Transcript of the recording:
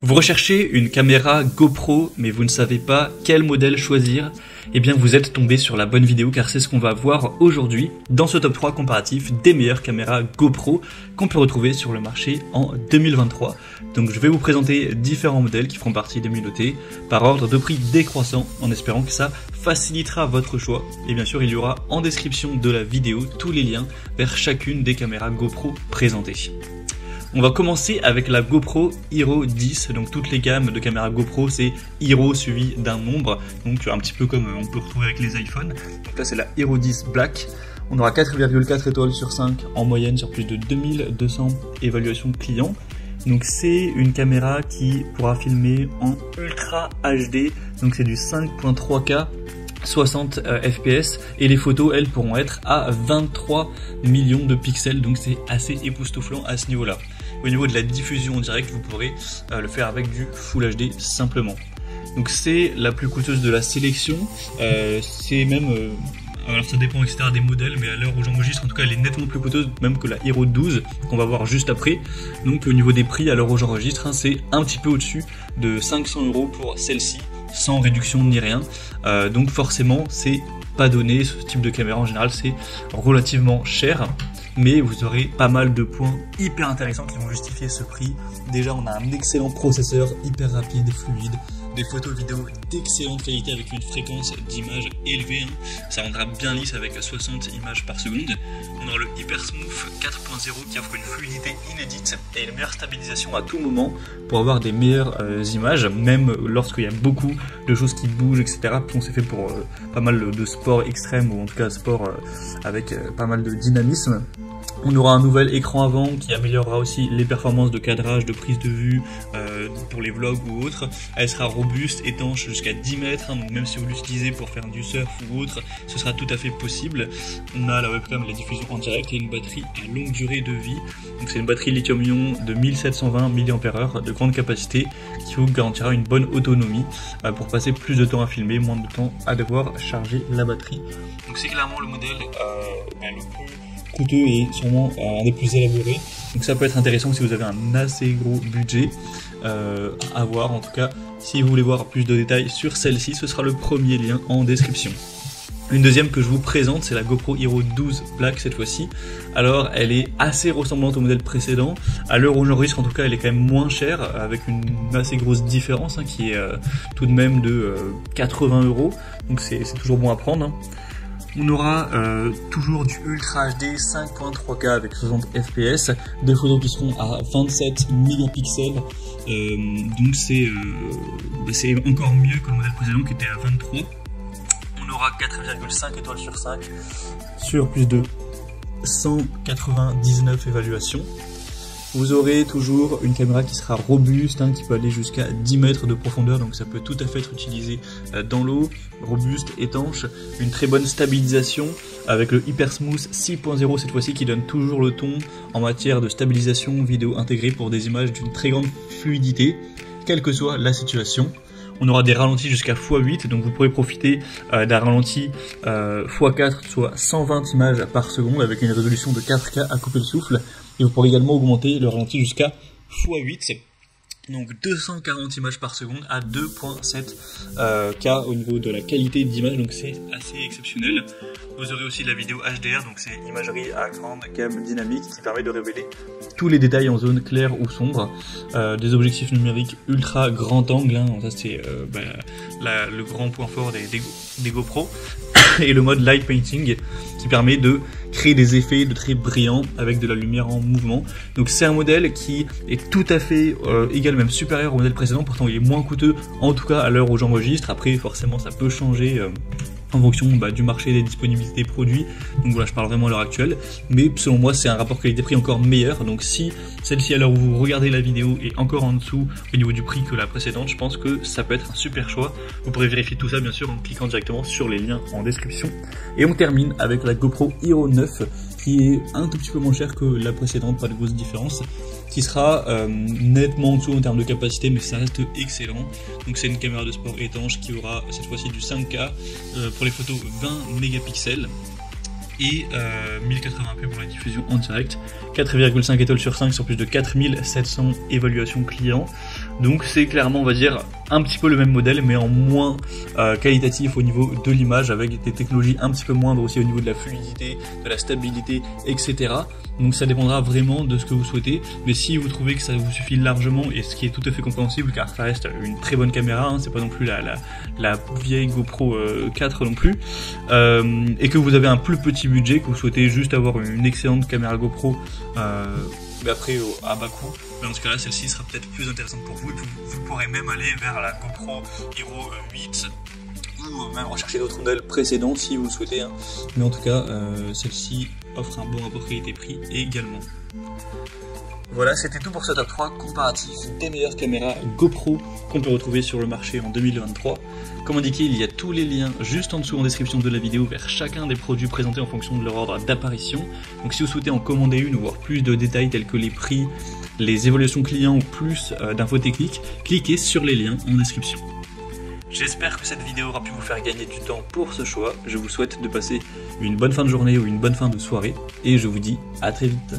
Vous recherchez une caméra GoPro, mais vous ne savez pas quel modèle choisir? Eh bien, vous êtes tombé sur la bonne vidéo, car c'est ce qu'on va voir aujourd'hui dans ce top 3 comparatif des meilleures caméras GoPro qu'on peut retrouver sur le marché en 2023. Donc je vais vous présenter différents modèles qui feront partie des mieux notés par ordre de prix décroissant, en espérant que ça facilitera votre choix. Et bien sûr, il y aura en description de la vidéo tous les liens vers chacune des caméras GoPro présentées. On va commencer avec la GoPro Hero 10, donc toutes les gammes de caméras GoPro c'est Hero suivi d'un nombre, donc un petit peu comme on peut retrouver avec les iPhones. Donc là c'est la Hero 10 Black, on aura 4,4 étoiles sur 5 en moyenne sur plus de 2200 évaluations clients. Donc c'est une caméra qui pourra filmer en Ultra HD, donc c'est du 5.3K 60 fps et les photos elles pourront être à 23 millions de pixels, donc c'est assez époustouflant à ce niveau là. Au niveau de la diffusion en direct, vous pourrez le faire avec du Full HD simplement. Donc c'est la plus coûteuse de la sélection, c'est même alors ça dépend etc des modèles, mais à l'heure où j'enregistre en tout cas elle est nettement plus coûteuse même que la Hero 12 qu'on va voir juste après. Donc au niveau des prix à l'heure où j'enregistre, c'est un petit peu au-dessus de 500 € pour celle-ci, sans réduction ni rien, donc forcément c'est pas donné, ce type de caméra en général c'est relativement cher, mais vous aurez pas mal de points hyper intéressants qui vont justifier ce prix. Déjà on a un excellent processeur hyper rapide, fluide, des photos vidéo d'excellente qualité avec une fréquence d'image élevée, ça rendra bien lisse avec 60 images par seconde. On aura le Hyper Smooth 4.0 qui offre une fluidité inédite et une meilleure stabilisation à tout moment pour avoir des meilleures images, même lorsqu'il y a beaucoup de choses qui bougent etc. On s'est fait pour pas mal de sports extrêmes, ou en tout cas sport avec pas mal de dynamisme. On aura un nouvel écran avant qui améliorera aussi les performances de cadrage, de prise de vue pour les vlogs ou autres. Elle sera robuste, étanche jusqu'à 10 mètres, donc même si vous l'utilisez pour faire du surf ou autre, ce sera tout à fait possible. On a la webcam, la diffusion en direct et une batterie à longue durée de vie. Donc c'est une batterie lithium-ion de 1720 mAh de grande capacité qui vous garantira une bonne autonomie pour passer plus de temps à filmer, moins de temps à devoir charger la batterie. Donc c'est clairement le modèle le plus coûteux et sûrement un des plus élaborés, donc ça peut être intéressant si vous avez un assez gros budget à voir. En tout cas, si vous voulez voir plus de détails sur celle-ci, ce sera le premier lien en description. Une deuxième que je vous présente, c'est la GoPro Hero 12 Black cette fois-ci. Alors elle est assez ressemblante au modèle précédent, à l'heure où j'enregistre en tout cas elle est quand même moins chère, avec une assez grosse différence qui est tout de même de 80 €, donc c'est toujours bon à prendre. On aura toujours du Ultra HD 5.3K avec 60 fps, des photos qui seront à 27 mégapixels, donc c'est encore mieux que le modèle précédent qui était à 23. On aura 4,5 étoiles sur 5 sur plus de 199 évaluations. Vous aurez toujours une caméra qui sera robuste, qui peut aller jusqu'à 10 mètres de profondeur, donc ça peut tout à fait être utilisé dans l'eau, robuste, étanche, une très bonne stabilisation avec le Hyper Smooth 6.0 cette fois-ci qui donne toujours le ton en matière de stabilisation vidéo intégrée pour des images d'une très grande fluidité, quelle que soit la situation. On aura des ralentis jusqu'à x8, donc vous pourrez profiter d'un ralenti x4, soit 120 images par seconde avec une résolution de 4K à couper le souffle. Et vous pourrez également augmenter le ralenti jusqu'à x8, donc 240 images par seconde à 2.7 K au niveau de la qualité d'image, donc c'est assez exceptionnel. Vous aurez aussi de la vidéo HDR, donc c'est imagerie à grande gamme dynamique qui permet de révéler tous les détails en zone claire ou sombre. Des objectifs numériques ultra grand angle, ça c'est le grand point fort des GoPro. Et le mode Light Painting qui permet de créer des effets de très brillants avec de la lumière en mouvement. Donc c'est un modèle qui est tout à fait égal, même supérieur au modèle précédent, pourtant il est moins coûteux, en tout cas à l'heure où j'enregistre. Après forcément ça peut changer en fonction du marché des disponibilités produits, donc voilà, je parle vraiment à l'heure actuelle, mais selon moi c'est un rapport qualité-prix encore meilleur. Donc si celle-ci à l'heure où vous regardez la vidéo est encore en dessous au niveau du prix que la précédente, je pense que ça peut être un super choix. Vous pourrez vérifier tout ça bien sûr en cliquant directement sur les liens en description. Et on termine avec la GoPro Hero 9 qui est un tout petit peu moins cher que la précédente, pas de grosse différence, qui sera nettement en dessous en termes de capacité, mais ça reste excellent. Donc c'est une caméra de sport étanche qui aura cette fois-ci du 5K pour les photos 20 mégapixels et 1080p pour la diffusion en direct, 4,5 étoiles sur 5 sur plus de 4700 évaluations clients. Donc c'est clairement, on va dire, un petit peu le même modèle, mais en moins qualitatif au niveau de l'image, avec des technologies un petit peu moindres aussi au niveau de la fluidité, de la stabilité, etc. Donc ça dépendra vraiment de ce que vous souhaitez, mais si vous trouvez que ça vous suffit largement, et ce qui est tout à fait compréhensible, car ça reste une très bonne caméra, hein, c'est pas non plus la vieille GoPro 4 non plus, et que vous avez un plus petit budget, que vous souhaitez juste avoir une excellente caméra GoPro, mais après à bas coût, mais dans ce cas là celle-ci sera peut-être plus intéressante pour vous, et vous pourrez même aller vers la GoPro Hero 8 ou même rechercher d'autres modèles précédents si vous le souhaitez, hein. Mais en tout cas celle-ci offre un bon rapport qualité-prix également. Voilà, c'était tout pour ce top 3 comparatif des meilleures caméras GoPro qu'on peut retrouver sur le marché en 2023. Comme indiqué, il y a tous les liens juste en dessous en description de la vidéo vers chacun des produits présentés en fonction de leur ordre d'apparition. Donc si vous souhaitez en commander une ou voir plus de détails tels que les prix, les évaluations clients ou plus d'infos techniques, cliquez sur les liens en description. J'espère que cette vidéo aura pu vous faire gagner du temps pour ce choix. Je vous souhaite de passer une bonne fin de journée ou une bonne fin de soirée et je vous dis à très vite.